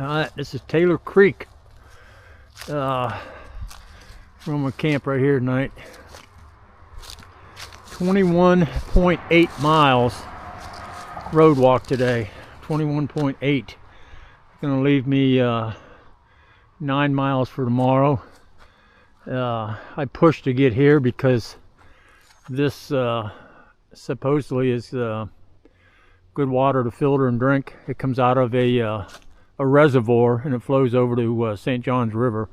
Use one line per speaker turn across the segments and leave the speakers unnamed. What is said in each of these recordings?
Alright, this is Taylor Creek. We're on my camp right here tonight. 21.8 miles road walk today. 21.8. Gonna leave me 9 miles for tomorrow. I pushed to get here because this supposedly is good water to filter and drink. It comes out of a reservoir and it flows over to St. John's River.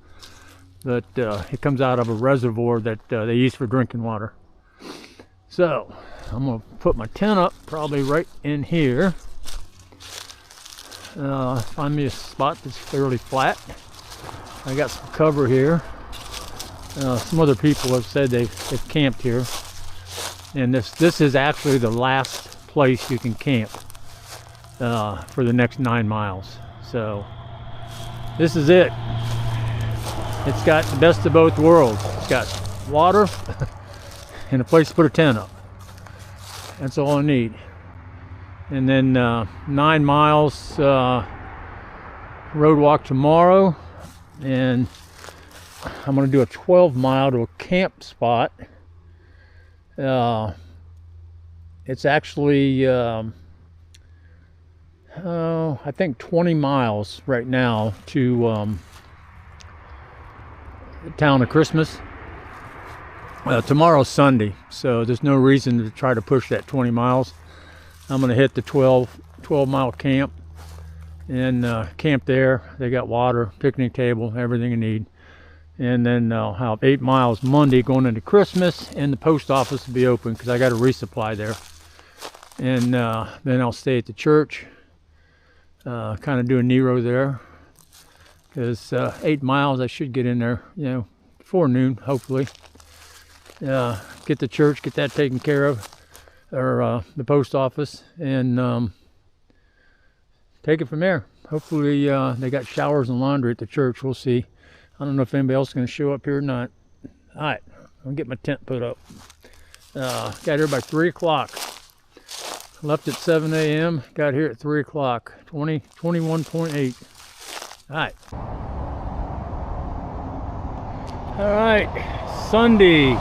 But it comes out of a reservoir that they use for drinking water. So I'm gonna put my tent up probably right in here. Find me a spot that's fairly flat. I got some cover here. Some other people have said they've camped here, and this is actually the last place you can camp for the next 9 miles. So this is it. It's got the best of both worlds. It's got water and a place to put a tent up. That's all I need. And then 9 miles road walk tomorrow, and I'm going to do a 12 mile to a camp spot. It's actually I think 20 miles right now to the town of Christmas. Tomorrow's Sunday, so there's no reason to try to push that 20 miles. I'm going to hit the 12 mile camp and camp there. They got water, picnic table, everything you need. And then I'll have 8 miles Monday going into Christmas, and the post office will be open because I got a resupply there. And then I'll stay at the church, kind of do a Nero there, because 8 miles I should get in there, you know, before noon, hopefully. Get the church, get that taken care of, or the post office, and take it from there. Hopefully they got showers and laundry at the church. We'll see. I don't know if anybody else is going to show up here or not. All right, I'll get my tent put up. Got here by 3 o'clock. Left at 7 a.m. Got here at 3 o'clock. 21.8. All right. All right, Sunday,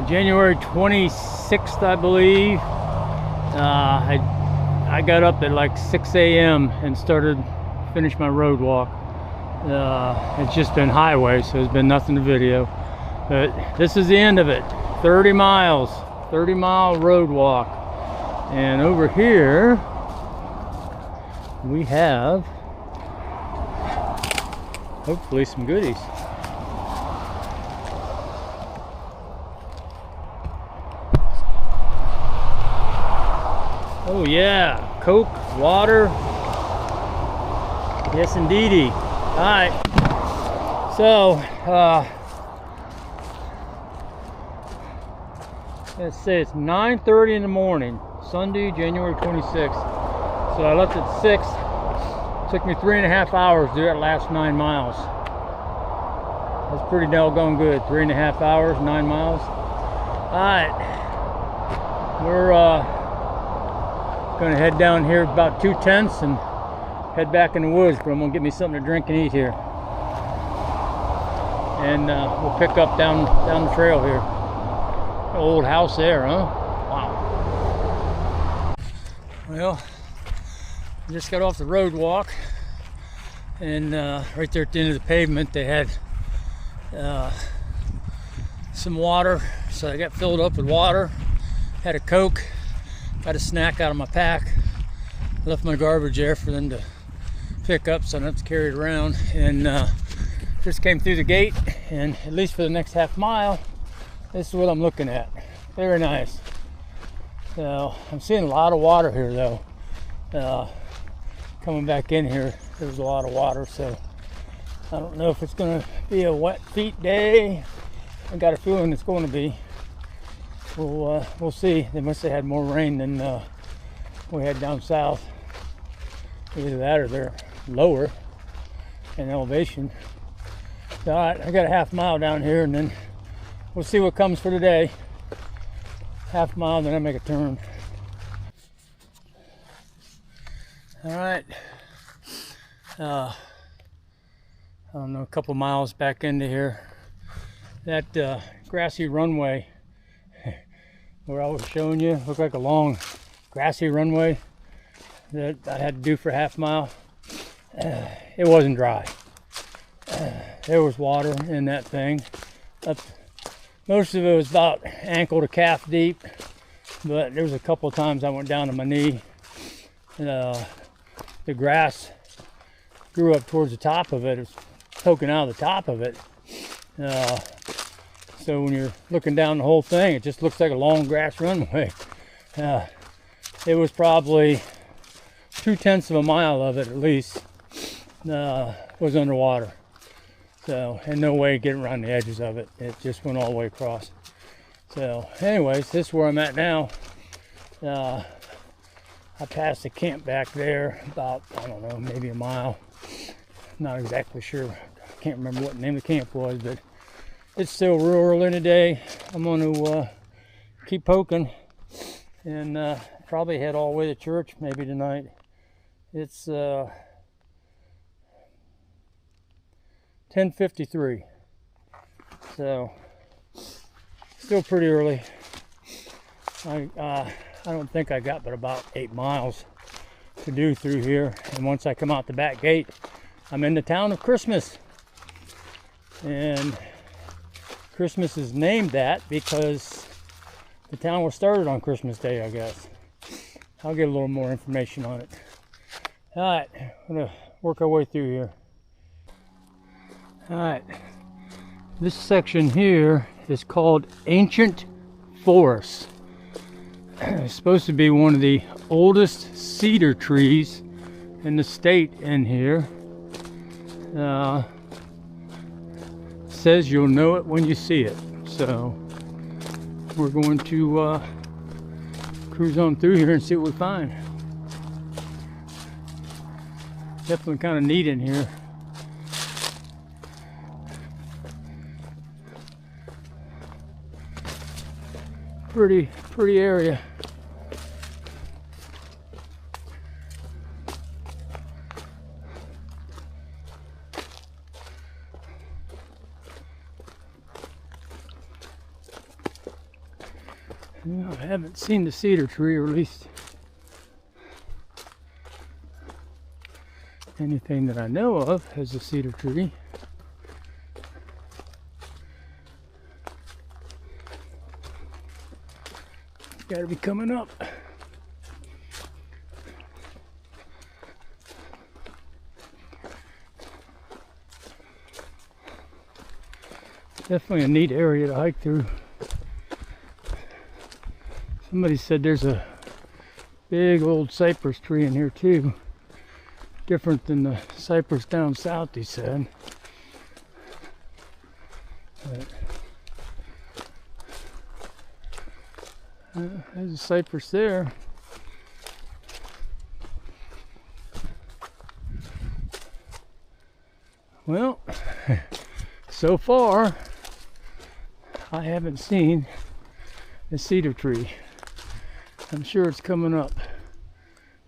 January 26th, I believe. I got up at like 6 a.m. and finished my road walk. It's just been highway, so there's been nothing to video. But this is the end of it. 30 miles, 30-mile road walk. And over here, we have, hopefully, some goodies. Oh yeah, Coke, water. Yes, indeedy. All right. So, let's say it's 9:30 in the morning, Sunday, January 26th. So I left at 6. Took me 3.5 hours to do that last 9 miles. That's pretty doggone good. 3.5 hours, 9 miles. All right. We're going to head down here about 2 tents and head back in the woods, but I'm going to get me something to drink and eat here. And we'll pick up down the trail here. Old house there, huh? Wow. Well, I just got off the road walk, and right there at the end of the pavement they had some water, so I got filled up with water. Had a Coke, got a snack out of my pack, left my garbage there for them to pick up so I don't have to carry it around, and just came through the gate, and at least for the next half mile, this is what I'm looking at. Very nice. So I'm seeing a lot of water here though. Coming back in here, there's a lot of water, so I don't know if it's going to be a wet feet day. I got a feeling it's going to be. We'll see. They must have had more rain than we had down south. Either that or they're lower in elevation. So, all right, I got a half mile down here, and then we'll see what comes for today. Half mile, then I make a turn. All right, I don't know, a couple miles back into here. That grassy runway where I was showing you looked like a long grassy runway that I had to do for half mile. It wasn't dry. There was water in that thing. Most of it was about ankle to calf deep, but there was a couple of times I went down to my knee. The grass grew up towards the top of it. It was poking out of the top of it. So when you're looking down the whole thing, it just looks like a long grass runway. It was probably 2/10 of a mile of it at least was underwater. So, and no way getting around the edges of it. It just went all the way across. So, anyways, this is where I'm at now. I passed the camp back there about, I don't know, maybe a mile. Not exactly sure. I can't remember what the name of the camp was, but it's still real early in the day. I'm going to keep poking and probably head all the way to church maybe tonight. It's 10:53, so still pretty early. I don't think I got but about 8 miles to do through here, and once I come out the back gate, I'm in the town of Christmas. And Christmas is named that because the town was started on Christmas Day, I guess. I'll get a little more information on it. All right, I'm gonna work our way through here. All right, this section here is called Ancient Forest. It's supposed to be one of the oldest cedar trees in the state in here. Says you'll know it when you see it. So we're going to cruise on through here and see what we find. Definitely kind of neat in here. Pretty area. I haven't seen the cedar tree, or at least anything that I know of as a cedar tree. Got to be coming up. Definitely a neat area to hike through. Somebody said there's a big old cypress tree in here too. Different than the cypress down south, he said. But, there's a cypress there. Well, so far I haven't seen a cedar tree. I'm sure it's coming up.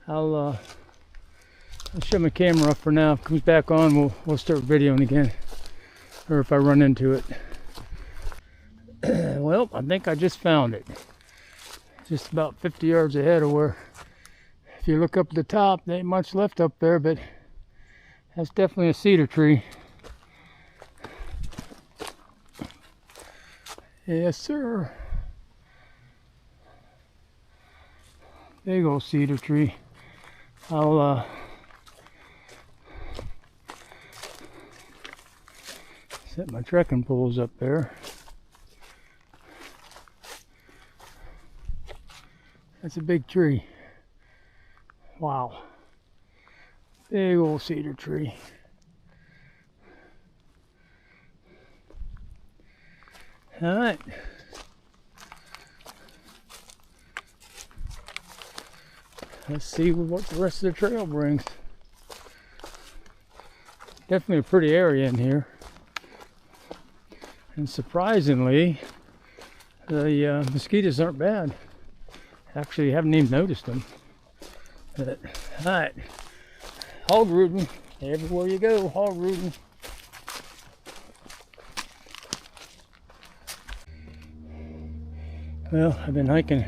I'll shut my camera up for now. If it comes back on, we'll start videoing again, or if I run into it. Well, I think I just found it. Just about 50 yards ahead of where, if you look up at the top, there ain't much left up there, but that's definitely a cedar tree. Yes, sir. Big old cedar tree. I'll set my trekking poles up there. That's a big tree. Wow. Big old cedar tree. All right. Let's see what the rest of the trail brings. Definitely a pretty area in here. And surprisingly, the mosquitoes aren't bad. Actually, haven't even noticed them. But, all right, hog rooting Everywhere you go, hog rooting. Well, I've been hiking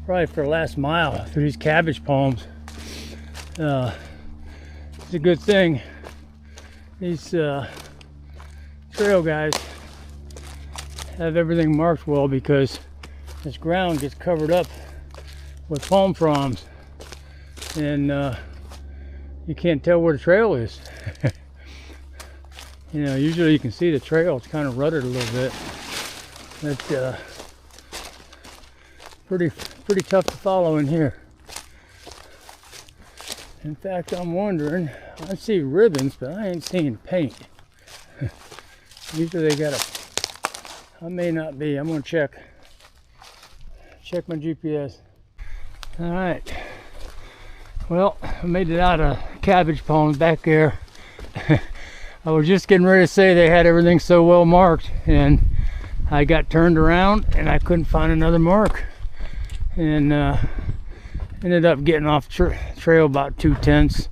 probably for the last mile through these cabbage palms. It's a good thing these trail guys have everything marked well, because this ground gets covered up with palm fronds, and you can't tell where the trail is. You know, usually you can see the trail. It's kind of rutted a little bit. But pretty tough to follow in here. In fact, I'm wondering, I see ribbons, but I ain't seeing paint. Usually they got I may not be. I'm gonna check my GPS. All right. Well, I made it out of cabbage palms back there. I was just getting ready to say they had everything so well marked, and I got turned around and I couldn't find another mark, and ended up getting off trail about 2/10.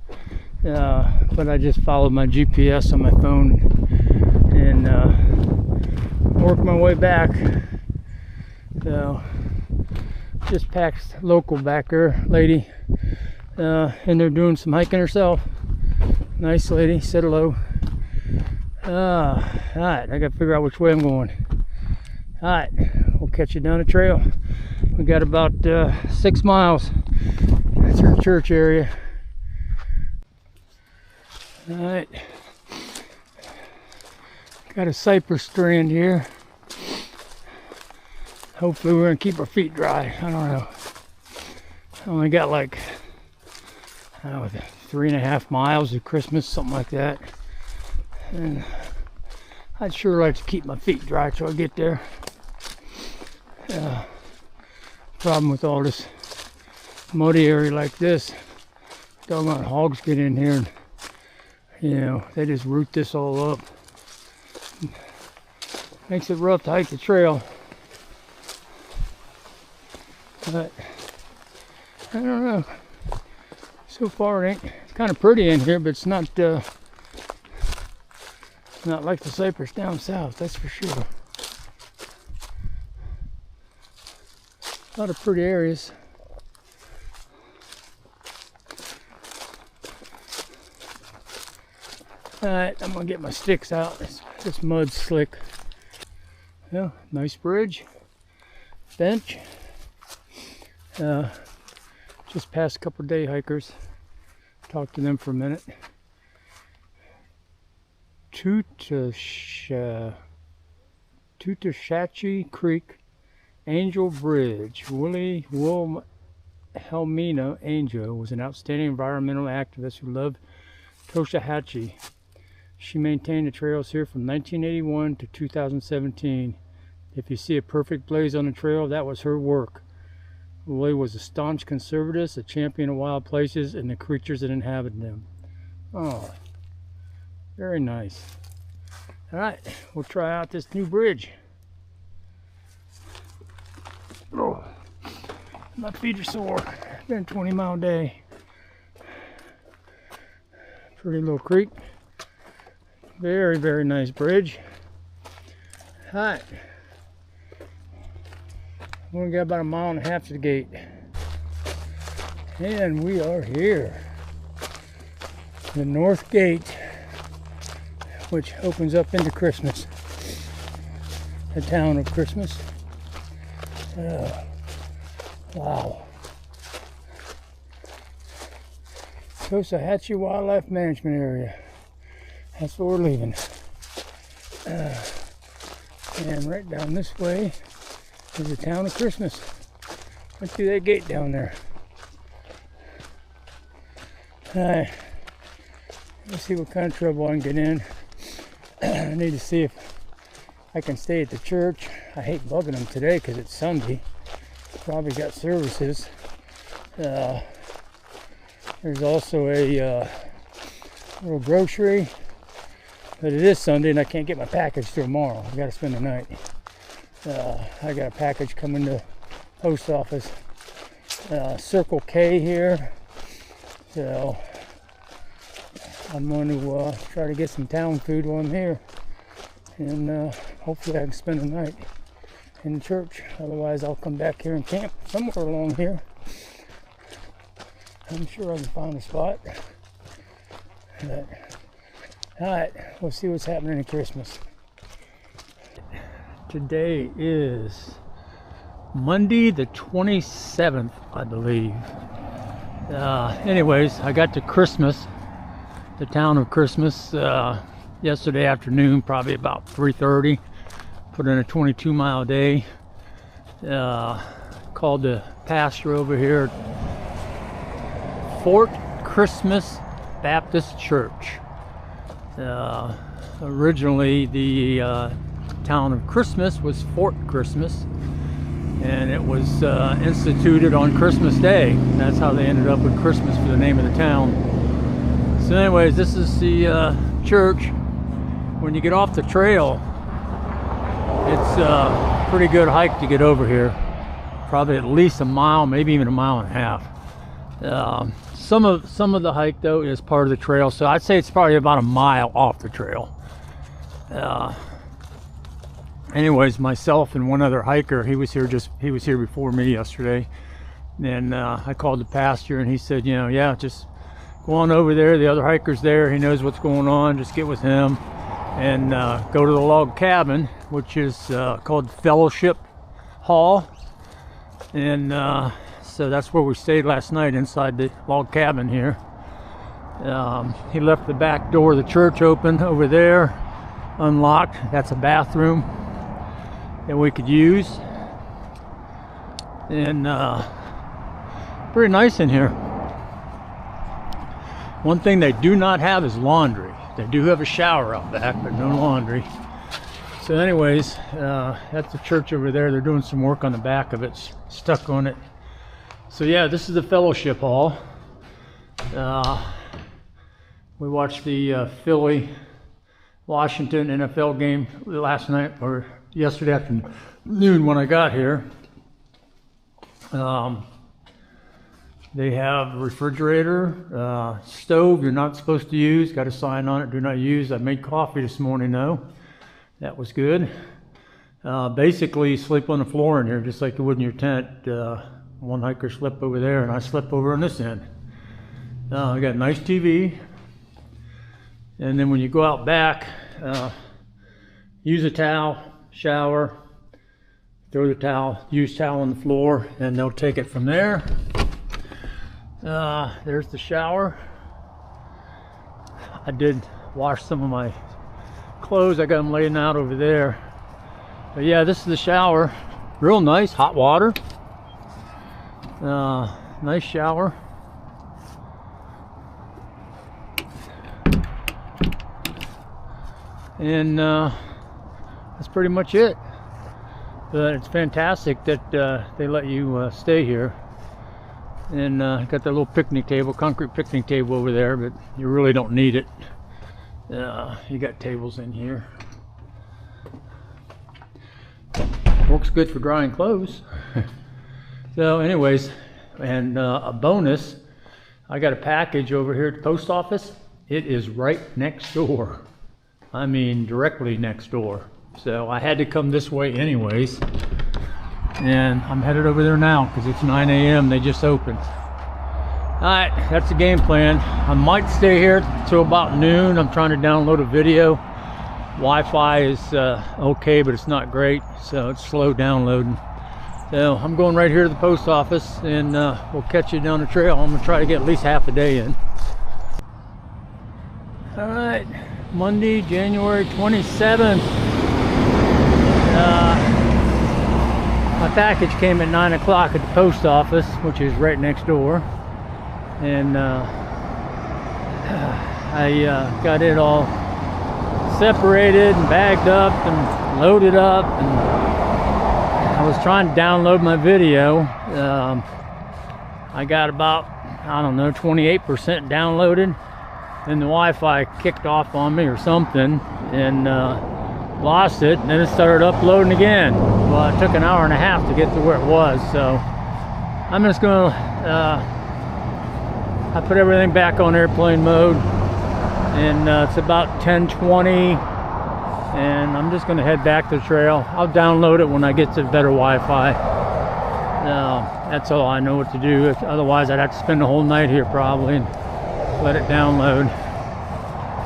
But I just followed my GPS on my phone and worked my way back. So just passed local back there, lady, and they're doing some hiking herself. Nice lady, said hello. Alright, I gotta figure out which way I'm going. Alright, we'll catch you down the trail. We got about 6 miles through the church area. Alright, got a cypress strand here. Hopefully we're gonna keep our feet dry. I don't know. I only got like, I don't know, 3.5 miles of Christmas, something like that. And I'd sure like to keep my feet dry till I get there. Problem with all this muddy area like this, doggone hogs get in here and, you know, they just root this all up. Makes it rough to hike the trail. But I don't know. So far it ain't. It's kind of pretty in here, but it's not like the cypress down south, that's for sure. A lot of pretty areas. Alright, I'm gonna get my sticks out. This mud's slick. Well, nice bridge, bench. Just passed a couple day hikers. Talked to them for a minute. Tutashatchee Creek Angel Bridge. Wilhelmina Angel was an outstanding environmental activist who loved Toshahachie. She maintained the trails here from 1981 to 2017. If you see a perfect blaze on the trail, that was her work. Willie was a staunch conservative, a champion of wild places and the creatures that inhabit them. Oh, very nice. Alright, we'll try out this new bridge. Oh, my feet are sore. It's been a 20-mile day. Pretty little creek. Very, very nice bridge. Alright. We only got about 1.5 miles to the gate. And we are here. The north gate, which opens up into Christmas. The town of Christmas. Wow. Toshahachie Wildlife Management Area. That's where we're leaving. And right down this way is the town of Christmas. Let's see that gate down there. Alright. Let's see what kind of trouble I can get in. I need to see if I can stay at the church. I hate bugging them today because it's Sunday. Probably got services. There's also a little grocery. But it is Sunday and I can't get my package till tomorrow. I gotta spend the night. I got a package coming to post office. Circle K here. So I'm going to try to get some town food while I'm here, and hopefully I can spend the night in the church. Otherwise I'll come back here and camp somewhere along here. I'm sure I can find a spot. But, alright, we'll see what's happening at Christmas. Today is Monday the 27th, I believe. Anyways, I got to Christmas, the town of Christmas, yesterday afternoon, probably about 3:30. Put in a 22-mile day. Called the pastor over here, Fort Christmas Baptist Church. Originally, the town of Christmas was Fort Christmas, and it was instituted on Christmas Day. That's how they ended up with Christmas for the name of the town. So anyways, this is the church. When you get off the trail, it's a pretty good hike to get over here. Probably at least a mile, maybe even a mile and a half. Some of the hike though is part of the trail, so I'd say it's probably about a mile off the trail. Anyways, myself and one other hiker, he was here before me yesterday, and I called the pastor, and he said, you know, yeah, just go on over there. The other hiker's there. He knows what's going on. Just get with him and go to the log cabin, which is called Fellowship Hall, and so that's where we stayed last night, inside the log cabin here. He left the back door of the church open over there, unlocked. That's a bathroom that we could use, and pretty nice in here. One thing they do not have is laundry. They do have a shower out back, but no laundry. So anyways, that's the church over there. They're doing some work on the back of it, stuck on it. So yeah, this is the Fellowship Hall. We watched the Philly-Washington NFL game last night, or yesterday afternoon when I got here. They have a refrigerator, stove you're not supposed to use, got a sign on it, do not use. I made coffee this morning though, that was good. Basically you sleep on the floor in here just like you would in your tent. One hiker slept over there and I slept over on this end. I got a nice TV, and then when you go out back, use a towel, shower, throw the towel, use towel on the floor, and they'll take it from there. There's the shower. I did wash some of my clothes. I got them laying out over there. But yeah, this is the shower. Real nice, hot water. Nice shower. And that's pretty much it. But it's fantastic that they let you stay here. And got that little picnic table, concrete picnic table over there, but you really don't need it. You got tables in here. Works good for drying clothes. So anyways, and a bonus, I got a package over here at the post office. It is right next door. I mean, directly next door. So I had to come this way anyways. And I'm headed over there now because it's 9 a.m. They just opened. Alright, that's the game plan. I might stay here till about noon. I'm trying to download a video. Wi-Fi is okay, but it's not great, so it's slow downloading. So I'm going right here to the post office, and we'll catch you down the trail. I'm gonna try to get at least half a day in. Alright, Monday, January 27th. My package came at 9 o'clock at the post office, which is right next door, and I got it all separated and bagged up and loaded up, and I was trying to download my video. I got about, I don't know, 28% downloaded, and the Wi-Fi kicked off on me or something, and lost it, and then it started uploading again. Well, it took an hour and a half to get to where it was, so I'm just gonna I put everything back on airplane mode, and it's about 10:20, and I'm just gonna head back to the trail. I'll download it when I get to better Wi-Fi. That's all I know what to do. Otherwise I'd have to spend the whole night here probably and let it download.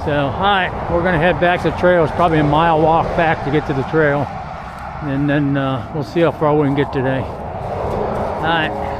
So alright, we're gonna head back to the trail. It's probably a mile walk back to get to the trail, and then we'll see how far we can get today. Alright.